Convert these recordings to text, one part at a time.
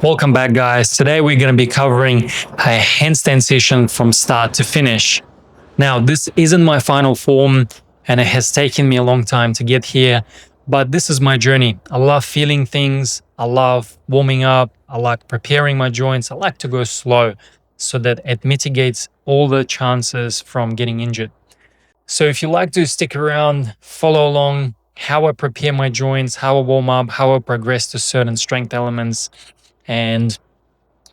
Welcome back, guys. Today we're going to be covering a handstand session from start to finish. Now, this isn't my final form and it has taken me a long time to get here, but this is my journey. I love feeling things. I love warming up. I like preparing my joints. I like to go slow so that it mitigates all the chances from getting injured. So if you like to stick around, follow along how I prepare my joints, how I warm up, how I progress to certain strength elements. And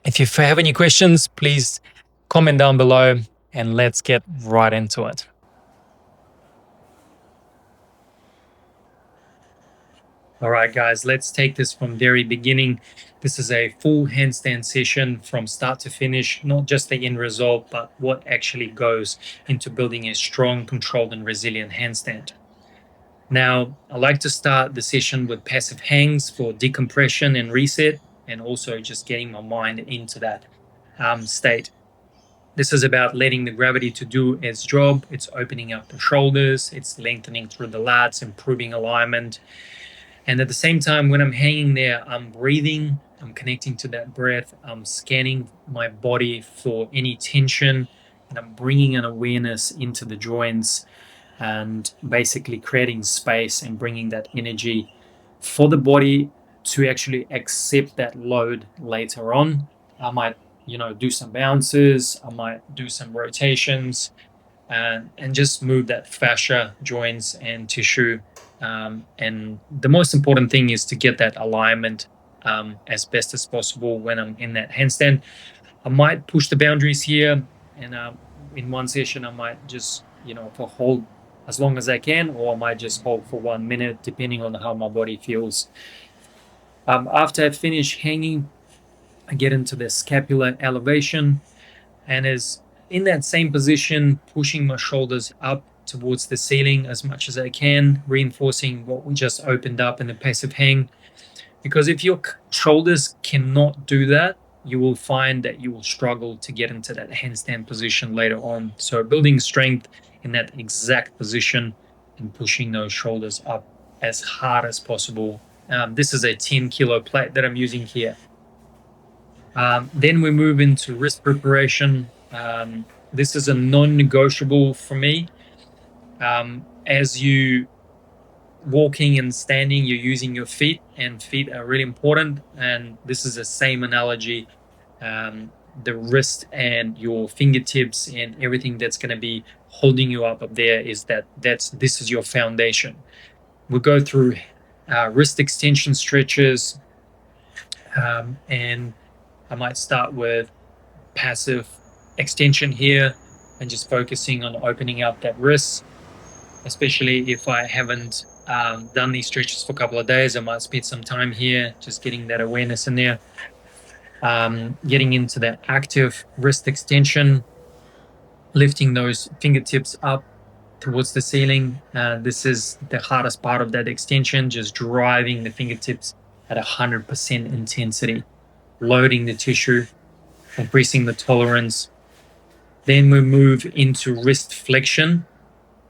if you have any questions, please comment down below and let's get right into it. All right, guys, let's take this from very beginning. This is a full handstand session from start to finish, not just the end result, but what actually goes into building a strong, controlled, and resilient handstand. Now, I like to start the session with passive hangs for decompression and reset, and also just getting my mind into that state. This is about letting the gravity to do its job. It's opening up the shoulders, it's lengthening through the lats, improving alignment. And at the same time, when I'm hanging there, I'm breathing, I'm connecting to that breath, I'm scanning my body for any tension, and I'm bringing an awareness into the joints and basically creating space and bringing that energy for the body to actually accept that load later on. I might, do some bounces, I might do some rotations, and just move that fascia, joints, and tissue. And the most important thing is to get that alignment as best as possible when I'm in that handstand. I might push the boundaries here, and in one session, I might just, for hold as long as I can, or I might just hold for 1 minute, depending on how my body feels. After I finish hanging, I get into the scapular elevation, and is in that same position, pushing my shoulders up towards the ceiling as much as I can, reinforcing what we just opened up in the passive hang. Because if your shoulders cannot do that, you will find that you will struggle to get into that handstand position later on. So building strength in that exact position and pushing those shoulders up as hard as possible. This is a 10-kilo plate that I'm using here. Then we move into wrist preparation. This is a non-negotiable for me. As you walking and standing, you're using your feet, and feet are really important. And this is the same analogy. The wrist and your fingertips and everything that's going to be holding you up there is this is your foundation. We'll go through wrist extension stretches, and I might start with passive extension here and just focusing on opening up that wrist, especially if I haven't done these stretches for a couple of days. I might spend some time here just getting that awareness in there. Getting into that active wrist extension, lifting those fingertips up towards the ceiling. This is the hardest part of that extension, just driving the fingertips at 100% intensity, loading the tissue, increasing the tolerance. Then we move into wrist flexion,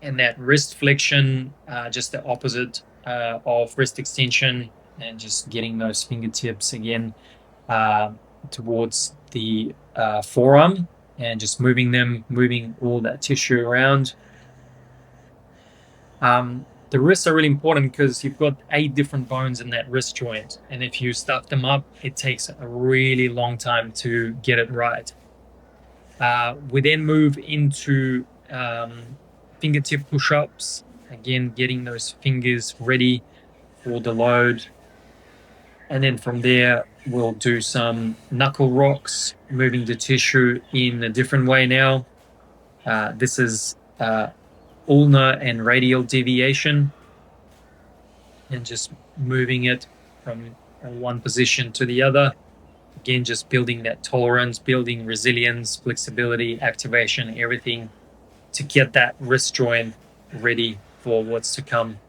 and that wrist flexion, just the opposite of wrist extension, and just getting those fingertips again towards the forearm, and just moving all that tissue around. The wrists are really important because you've got 8 different bones in that wrist joint, and if you stuff them up, it takes a really long time to get it right. We then move into fingertip push-ups, again getting those fingers ready for the load. And then from there, we'll do some knuckle rocks, moving the tissue in a different way now. This is ulnar and radial deviation, and just moving it from one position to the other. Again, just building that tolerance, building resilience, flexibility, activation, everything to get that wrist joint ready for what's to come.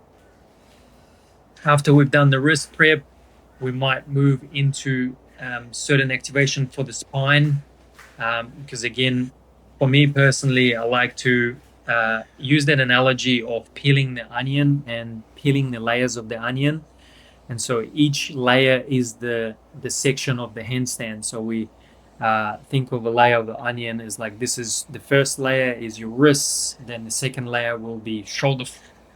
After we've done the wrist prep, we might move into certain activation for the spine, because again, for me personally, I like to use that analogy of peeling the onion and peeling the layers of the onion. And so each layer is the section of the handstand. So we think of a layer of the onion as like, this is the first layer is your wrists, then the second layer will be shoulder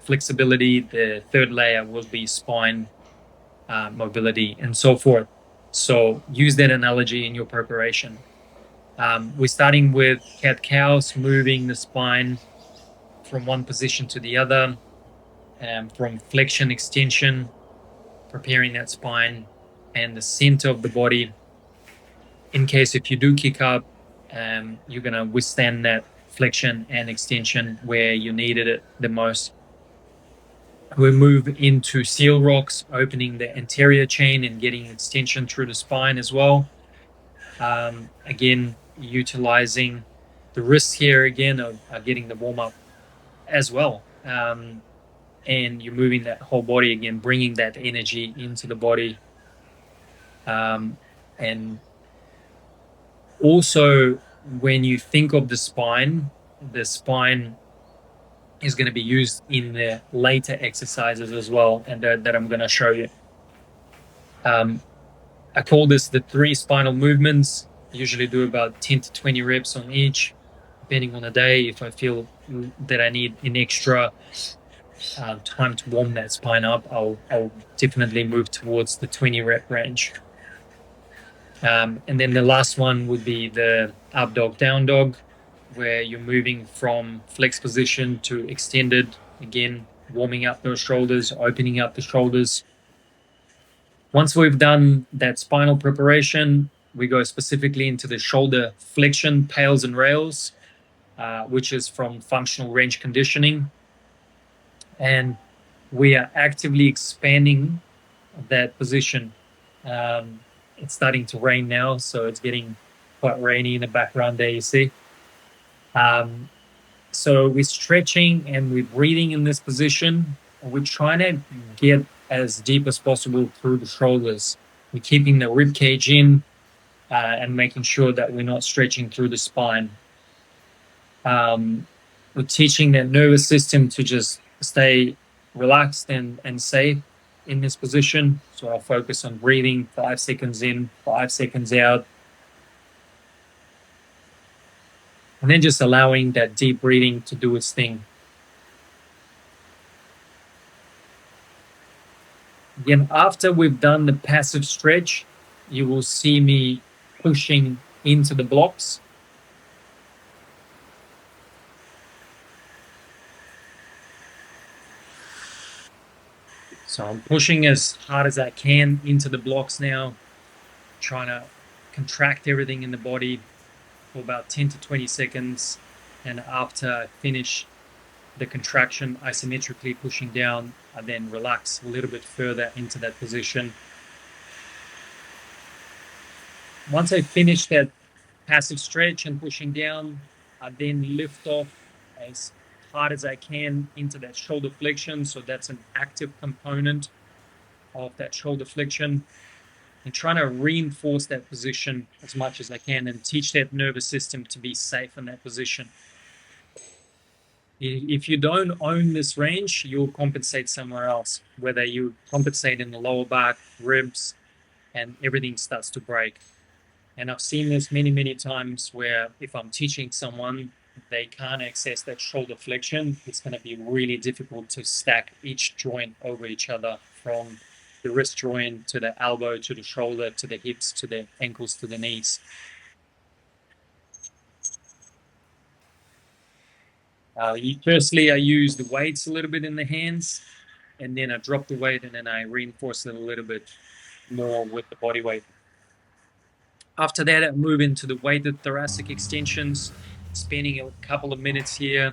flexibility, the third layer will be spine mobility, and so forth. So use that analogy in your preparation. We're starting with cat cows, moving the spine from one position to the other, from flexion, extension, preparing that spine and the center of the body. In case if you do kick up, you're going to withstand that flexion and extension where you needed it the most. We move into seal rocks, opening the anterior chain and getting extension through the spine as well. Again, utilizing the wrists here again are getting the warm up as well. And you're moving that whole body again, bringing that energy into the body. And also, when you think of the spine is going to be used in the later exercises as well, and that I'm going to show you. I call this the 3 spinal movements. I usually do about 10 to 20 reps on each, depending on the day. If I feel that I need an extra time to warm that spine up, I'll definitely move towards the 20 rep range. And then the last one would be the up dog, down dog, where you're moving from flex position to extended, again, warming up those shoulders, opening up the shoulders. Once we've done that spinal preparation, we go specifically into the shoulder flexion, pails and rails, which is from functional range conditioning. And we are actively expanding that position. It's starting to rain now, so it's getting quite rainy in the background there, you see. So we're stretching and we're breathing in this position. We're trying to get as deep as possible through the shoulders. We're keeping the rib cage in and making sure that we're not stretching through the spine. We're teaching that nervous system to just stay relaxed and safe in this position. So I'll focus on breathing 5 seconds in, 5 seconds out. And then just allowing that deep breathing to do its thing. Again, after we've done the passive stretch, you will see me pushing into the blocks. So I'm pushing as hard as I can into the blocks now, trying to contract everything in the body for about 10 to 20 seconds. And after I finish the contraction, isometrically pushing down, I then relax a little bit further into that position. Once I finish that passive stretch and pushing down, I then lift off as hard as I can into that shoulder flexion. So that's an active component of that shoulder flexion, and trying to reinforce that position as much as I can and teach that nervous system to be safe in that position. If you don't own this range, you'll compensate somewhere else, whether you compensate in the lower back, ribs, and everything starts to break. And I've seen this many, many times where if I'm teaching someone, they can't access that shoulder flexion, it's going to be really difficult to stack each joint over each other, from the wrist joint to the elbow to the shoulder to the hips to the ankles to the knees. Firstly, I use the weights a little bit in the hands, and then I drop the weight and then I reinforce it a little bit more with the body weight. After that, I move into the weighted thoracic extensions, spending a couple of minutes here.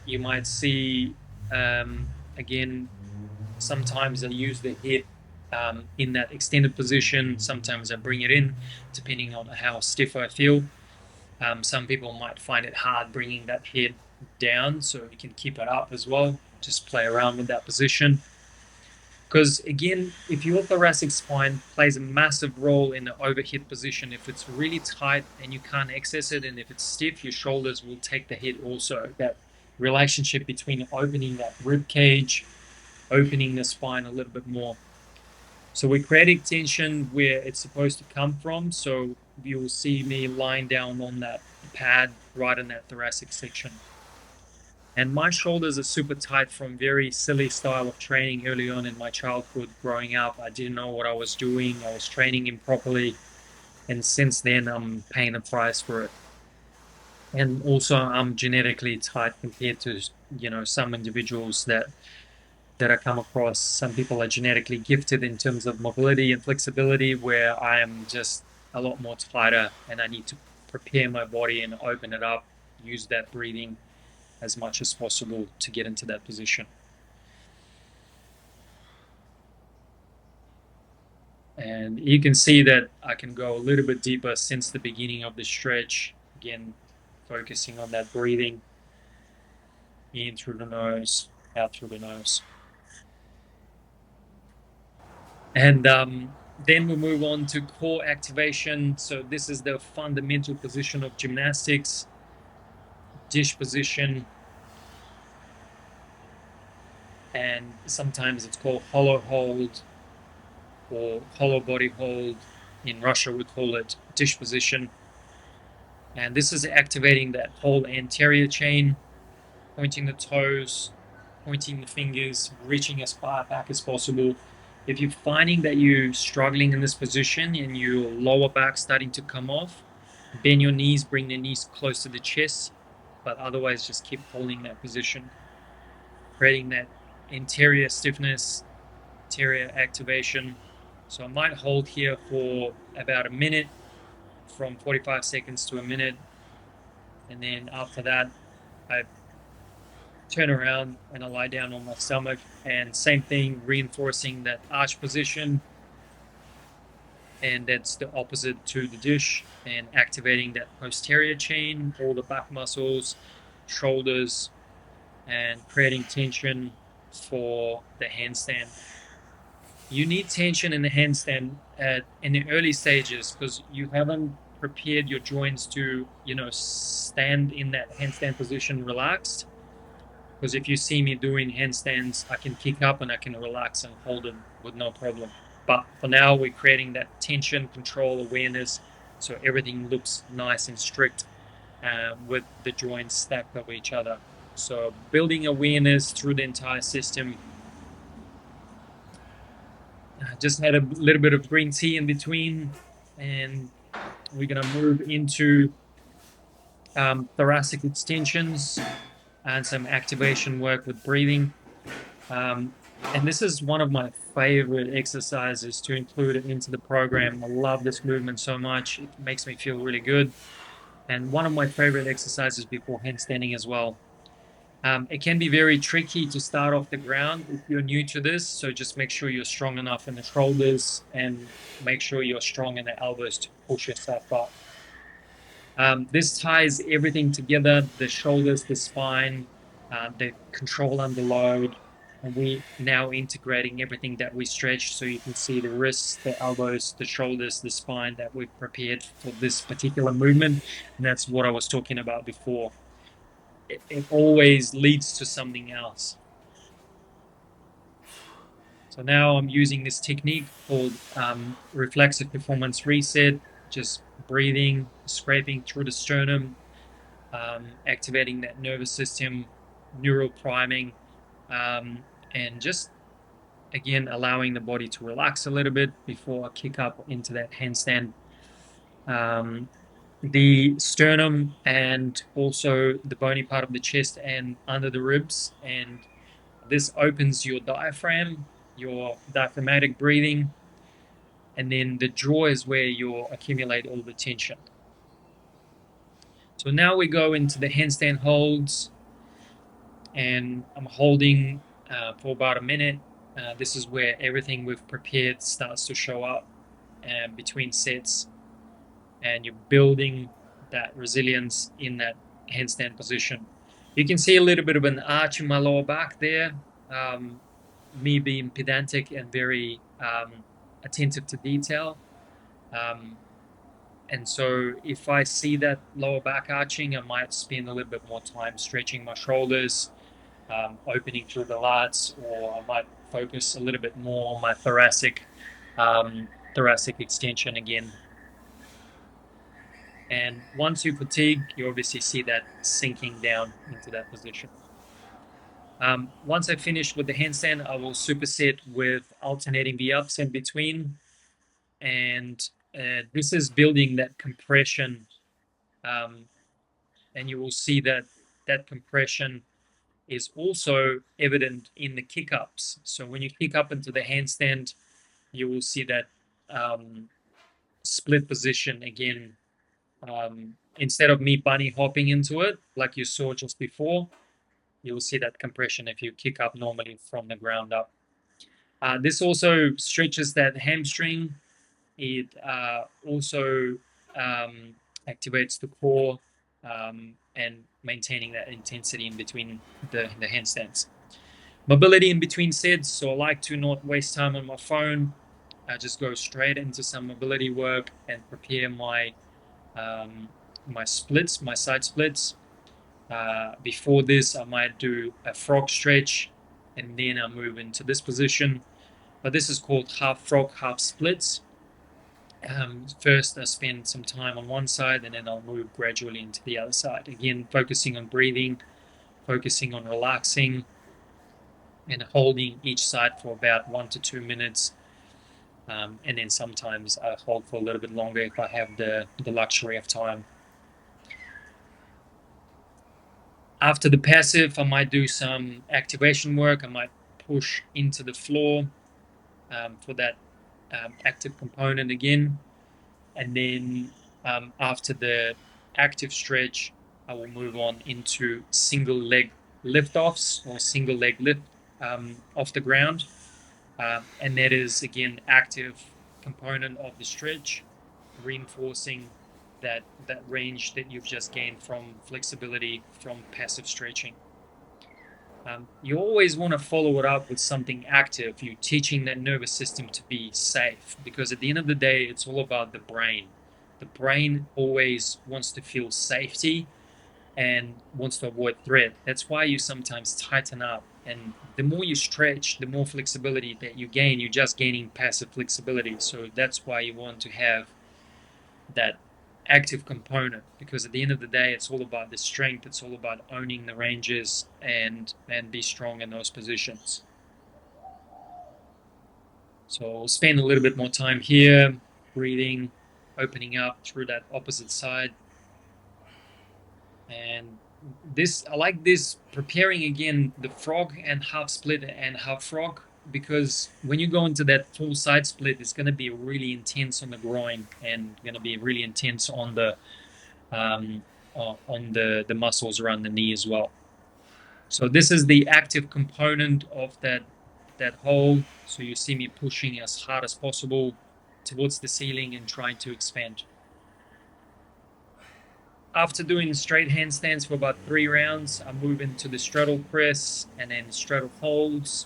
You might see, again, sometimes I use the head in that extended position. Sometimes I bring it in, depending on how stiff I feel. Some people might find it hard bringing that head down, so you can keep it up as well. Just play around with that position. Because again, if your thoracic spine plays a massive role in the overhead position, if it's really tight and you can't access it, and if it's stiff, your shoulders will take the hit also. That relationship between opening that rib cage opening the spine a little bit more. So we're creating tension where it's supposed to come from. So you'll see me lying down on that pad right in that thoracic section. And my shoulders are super tight from very silly style of training early on in my childhood growing up. I didn't know what I was doing. I was training improperly. And since then, I'm paying the price for it. And also, I'm genetically tight compared to, some individuals that I come across. Some people are genetically gifted in terms of mobility and flexibility, where I am just a lot more tighter and I need to prepare my body and open it up, use that breathing as much as possible to get into that position. And you can see that I can go a little bit deeper since the beginning of the stretch. Again, focusing on that breathing in through the nose, out through the nose. And then we move on to core activation. So this is the fundamental position of gymnastics, dish position, and sometimes it's called hollow hold or hollow body hold. In Russia, we call it dish position. And this is activating that whole anterior chain, pointing the toes, pointing the fingers, reaching as far back as possible. If you're finding that you're struggling in this position and your lower back starting to come off, bend your knees, bring the knees close to the chest, but otherwise just keep holding that position, creating that anterior stiffness, anterior activation. So I might hold here for about a minute, from 45 seconds to a minute. And then after that, I turn around and I lie down on my stomach. And same thing, reinforcing that arch position. And that's the opposite to the dish, and activating that posterior chain, all the back muscles, shoulders, and creating tension for the handstand. You need tension in the handstand in the early stages because you haven't prepared your joints to, stand in that handstand position relaxed. Because if you see me doing handstands, I can kick up and I can relax and hold it with no problem. But for now, we're creating that tension, control, awareness, so everything looks nice and strict with the joints stacked over each other. So building awareness through the entire system. Just had a little bit of green tea in between, and we're going to move into thoracic extensions and some activation work with breathing. And this is one of my favorite exercises to include it into the program. I love this movement so much. It makes me feel really good. And one of my favorite exercises before handstanding as well. It can be very tricky to start off the ground if you're new to this. So just make sure you're strong enough in the shoulders and make sure you're strong in the elbows to push yourself up. This ties everything together, the shoulders, the spine, the control under load. And we now integrating everything that we stretched. So you can see the wrists, the elbows, the shoulders, the spine that we've prepared for this particular movement. And that's what I was talking about before. It always leads to something else. So now I'm using this technique called reflexive performance reset, just breathing, scraping through the sternum, activating that nervous system, neural priming, and just again allowing the body to relax a little bit before I kick up into that handstand. The sternum and also the bony part of the chest and under the ribs, and this opens your diaphragm, your diaphragmatic breathing, and then the jaw is where you accumulate all the tension. So now we go into the handstand holds, and I'm holding for about a minute. This is where everything we've prepared starts to show up between sets, and you're building that resilience in that handstand position. You can see a little bit of an arch in my lower back there. Me being pedantic and very attentive to detail. And so if I see that lower back arching, I might spend a little bit more time stretching my shoulders, opening through the lats, or I might focus a little bit more on my thoracic extension again. And once you fatigue, you obviously see that sinking down into that position. Once I finish with the handstand, I will superset with alternating the ups in between. And this is building that compression. Um, and you will see that that compression is also evident in the kick ups. So when you kick up into the handstand, you will see that split position again. Instead of me bunny hopping into it, like you saw just before, you will see that compression if you kick up normally from the ground up. This also stretches that hamstring. It also activates the core and maintaining that intensity in between the handstands. Mobility in between sets. So I like to not waste time on my phone. I just go straight into some mobility work and prepare my splits, my side splits. Before this, I might do a frog stretch, and then I move into this position. But this is called half frog, half splits. First, I spend some time on one side, and then I'll move gradually into the other side. Again, focusing on breathing, focusing on relaxing, and holding each side for about 1 to 2 minutes. And then sometimes I hold for a little bit longer if I have the luxury of time. After the passive, I might do some activation work. I might push into the floor for that active component again. And then after the active stretch, I will move on into single leg lift offs or single leg lift off the ground. And that is, again, active component of the stretch, reinforcing that range that you've just gained from flexibility from passive stretching. You always want to follow it up with something active. You're teaching that nervous system to be safe, because at the end of the day, it's all about the brain. The brain always wants to feel safety and wants to avoid threat. That's why you sometimes tighten up. And the more you stretch, the more flexibility that you gain. You're just gaining passive flexibility. So that's why you want to have that active component, because at the end of the day, it's all about the strength. It's all about owning the ranges and be strong in those positions. So I'll spend a little bit more time here, breathing, opening up through that opposite side. And this, I like this, preparing again the frog and half split and half frog, because when you go into that full side split, it's going to be really intense on the groin and going to be really intense on um, the muscles around the knee as well. So this is the active component of that hold. So you see me pushing as hard as possible towards the ceiling and trying to expand. After doing straight handstands for about 3 rounds, I move into the straddle press and then straddle holds.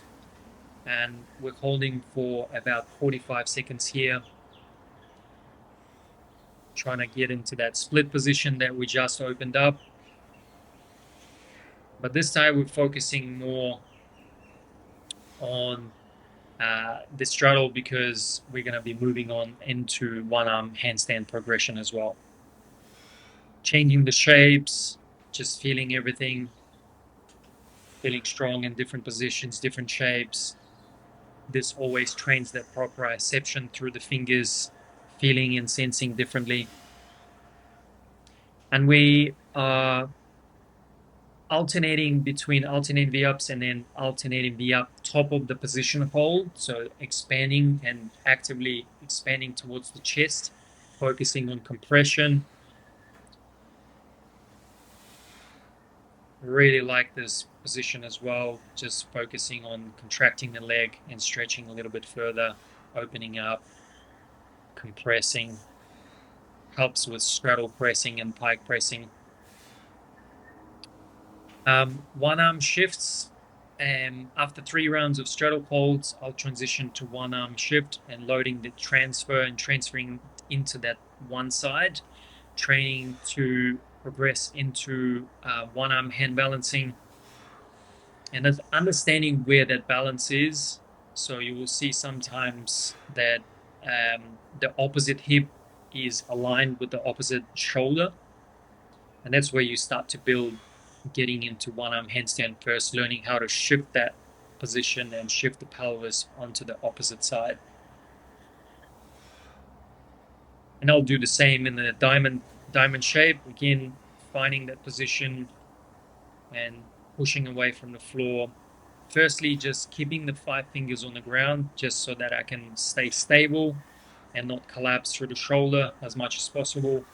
And we're holding for about 45 seconds here, trying to get into that split position that we just opened up. But this time we're focusing more on the straddle, because we're going to be moving on into one arm handstand progression as well. Changing the shapes, just feeling everything, feeling strong in different positions, different shapes. This always trains that proprioception through the fingers, feeling and sensing differently. And we are alternating between alternating the ups and then alternating the up top of the position hold. So expanding and actively expanding towards the chest, focusing on compression. Really like this position as well, just focusing on contracting the leg and stretching a little bit further, opening up, compressing, helps with straddle pressing and pike pressing. One arm shifts. After 3 rounds of straddle holds, I'll transition to one arm shift and loading the transfer and transferring into that one side, training to progress into one arm hand balancing. And that's understanding where that balance is. So you will see sometimes that the opposite hip is aligned with the opposite shoulder. And that's where you start to build getting into one arm handstand first, learning how to shift that position and shift the pelvis onto the opposite side. And I'll do the same in the diamond shape. Again, finding that position and pushing away from the floor. Firstly, just keeping the 5 fingers on the ground just so that I can stay stable and not collapse through the shoulder as much as possible.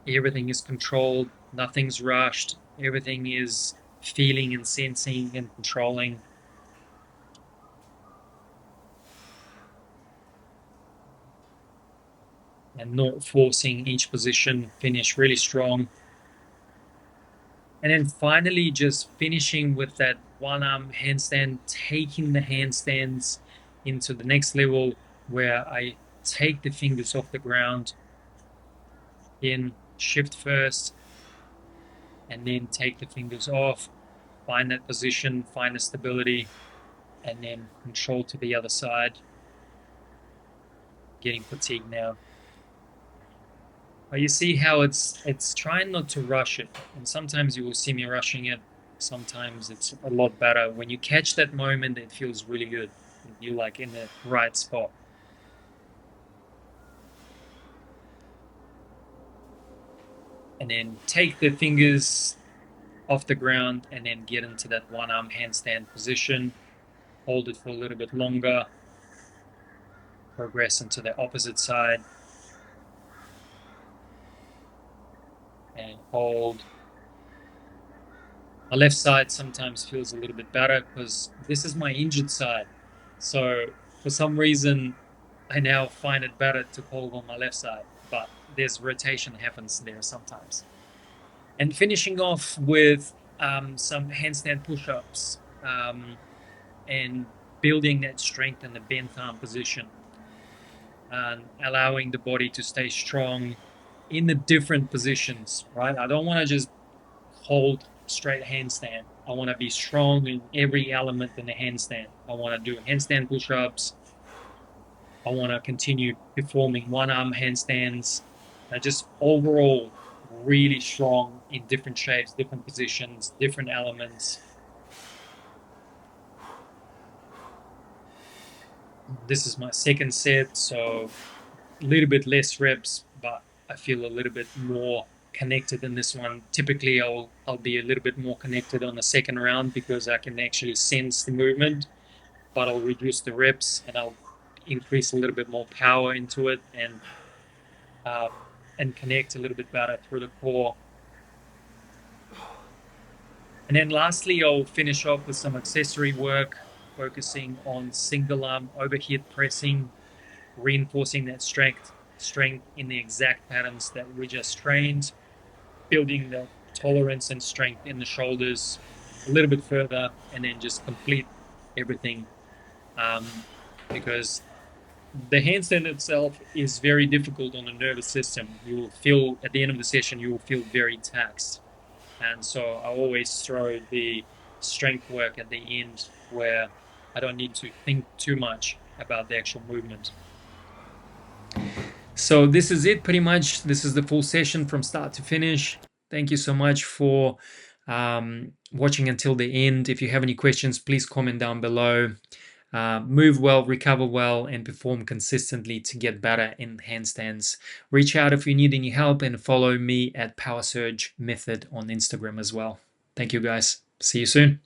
Everything is controlled, nothing's rushed, everything is feeling and sensing and controlling, and not forcing each position. Finish really strong. And then finally, just finishing with that one arm handstand, taking the handstands into the next level where I take the fingers off the ground, in shift first, and then take the fingers off, find that position, find the stability, and then control to the other side. Getting fatigued now. But you see how it's trying not to rush it. And sometimes you will see me rushing it. Sometimes it's a lot better. When you catch that moment, it feels really good. You're like in the right spot. And then take the fingers off the ground and then get into that one arm handstand position. Hold it for a little bit longer. Progress into the opposite side. And hold. My left side sometimes feels a little bit better because this is my injured side. So for some reason, I now find it better to hold on my left side, but there's rotation happens there sometimes. And finishing off with some handstand push-ups and building that strength in the bent arm position and allowing the body to stay strong in the different positions, right? I don't want to just hold straight handstand. I want to be strong in every element in the handstand. I want to do handstand push-ups. I want to continue performing one-arm handstands. Just overall really strong in different shapes, different positions, different elements. This is my second set, so a little bit less reps, but I feel a little bit more connected in this one. Typically, I'll be a little bit more connected on the second round because I can actually sense the movement, but I'll reduce the reps and I'll increase a little bit more power into it uh, and connect a little bit better through the core. And then lastly, I'll finish off with some accessory work, focusing on single arm overhead pressing, reinforcing that strength in the exact patterns that we just trained, building the tolerance and strength in the shoulders a little bit further, and then just complete everything. Because the handstand itself is very difficult on the nervous system. You will feel at the end of the session, you will feel very taxed. And so I always throw the strength work at the end where I don't need to think too much about the actual movement. So this is it pretty much. This is the full session from start to finish. Thank you so much for watching until the end. If you have any questions, please comment down below. Move well, recover well, and perform consistently to get better in handstands. Reach out if you need any help and follow me at Power Surge Method on Instagram as well. Thank you guys. See you soon.